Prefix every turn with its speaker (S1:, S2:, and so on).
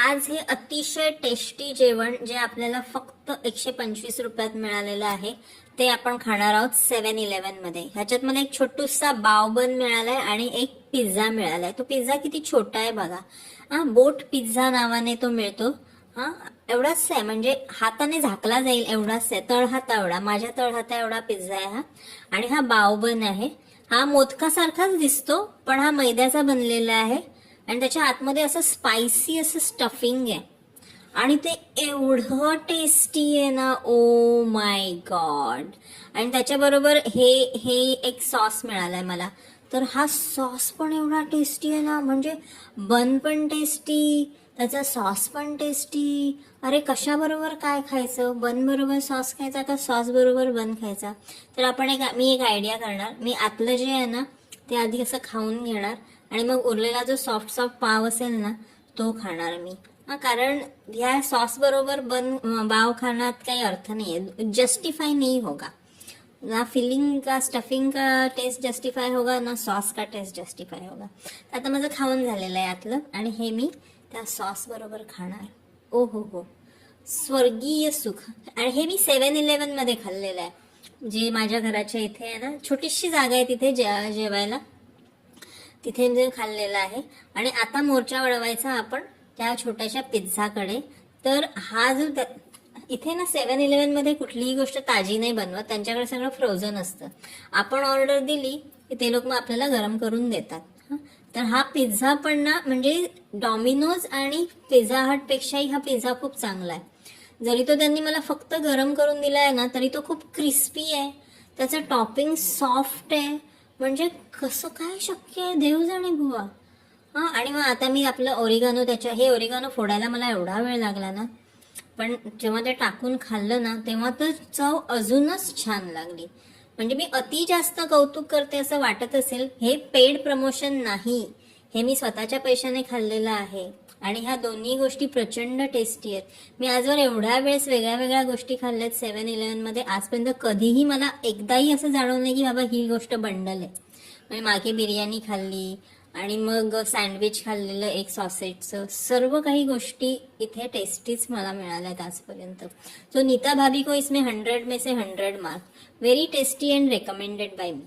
S1: आज हे अतिशय टेस्टी जेवण जे आपल्याला फक्त 125 रुपयात मिळालेलं आहे ते आपण खाणार आहोत 7-11 मध्ये. ह्याच्यात मला एक छोटूसा बावबन मिळालाय आणि एक पिझ्झा मिळालाय. तो पिझ्झा किती छोटा आहे बघा. बोट पिझ्झा नावाने तो मिळतो. एवढाच आहे, म्हणजे हाताने झाकला जाईल एवढाच आहे. तळहाता एवढा, माझ्या तळहाता एवढा पिझ्झा आहे हा. आणि हा बावबन आहे. हा मोदकासारखाच दिसतो पण हा मैद्याचा बनलेला आहे आणि त्याच्या आतमध्ये असं स्पायसी असं स्टफिंग आहे आणि ते एवढं टेस्टी आहे ना, ओ माय गॉड. आणि त्याच्याबरोबर हे हे एक सॉस मिळालाय मला. तर हा सॉस पण एवढा टेस्टी आहे ना, म्हणजे बन पण टेस्टी, त्याचा सॉस पण टेस्टी. अरे कशाबरोबर काय खायचं, बन बरोबर सॉस खायचा का सॉस बरोबर बन खायचा? तर मी एक आयडिया करणार. मी आतलं जे आहे ना ते आधी असं खाऊन घेणार आणि मग उरलेला जो सॉफ्ट सॉफ्ट पाव असेल ना तो खाणार मी. कारण ह्या सॉस बरोबर पाव खाण्यात काही अर्थ नाहीये, जस्टिफाई नहीं होगा. ना फिलिंग का स्टफिंग का टेस्ट जस्टिफाय होगा, ना सॉस का टेस्ट जस्टिफाय होगा. आता माझं खाऊन झालेलं आहे आतलं आणि हे मी त्या सॉस बरोबर खाणार. ओ हो, स्वर्गीय सुख. आणि हे मी 7-11 मध्ये खाल्लेलं आहे, जे माझ्या घराच्या इथे आहे ना, छोटीशी जागा आहे तिथे जेवायला, तिथे जे खाल्लेलं आहे. आणि आता मोर्चा वळवायचा आपण त्या छोट्याशा पिझ्झाकडे. तर हा जो इथे ना 7-11 मध्ये कुठलीही गोष्ट ताजी नाही बनवत, त्यांच्याकडे सगळं फ्रोझन असतं. आपण ऑर्डर दिली की ते लोक मग आपल्याला गरम करून देतात. तर हा पिझ्झा पण ना, म्हणजे डॉमिनोज आणि पिझ्झा हट पेक्षाही हा पिझ्झा खूप चांगला आहे. जरी तो त्यांनी मला फक्त गरम करून दिला आहे ना, तरी तो खूप क्रिस्पी आहे, त्याचं टॉपिंग सॉफ्ट आहे. म्हणजे कसं काय शक्य आहे, देव जाणे बुवा. आणि मग आता मी आपलं ओरिगानो, हे ओरिगानो फोडायला मला एवढा वेळ लागला ना, पण जेव्हा ते टाकून खाल्लं ना तेव्हा तर चव अजूनच छान लागली. म्हणजे मी अति जास्त कौतुक करते असं वाटत असेल, हे पेड प्रमोशन नाही, हे मी स्वतःच्या पैशाने खाल्लेलं आहे. आणि ह्या दोन्ही गोष्टी प्रचंड टेस्टी आहेत. मी आजवर एवढ्या वेळेस वेगळ्या वेगळ्या गोष्टी खाल्ल्यात 7-11 मध्ये, आजपर्यंत कधीही मला एकदाही असं जाणवलं नाही की बाबा ही गोष्ट बंडल आहे. म्हणजे मागे बिर्याणी खाल्ली आणि मग सँडविच खाल्लेलं एक सॉसेजचं, सर्व काही गोष्टी इथे टेस्टीच मला मिळाल्यात आजपर्यंत. सो नीता भाभी को इसमें 100 में से 100 mark. Very tasty and recommended by me.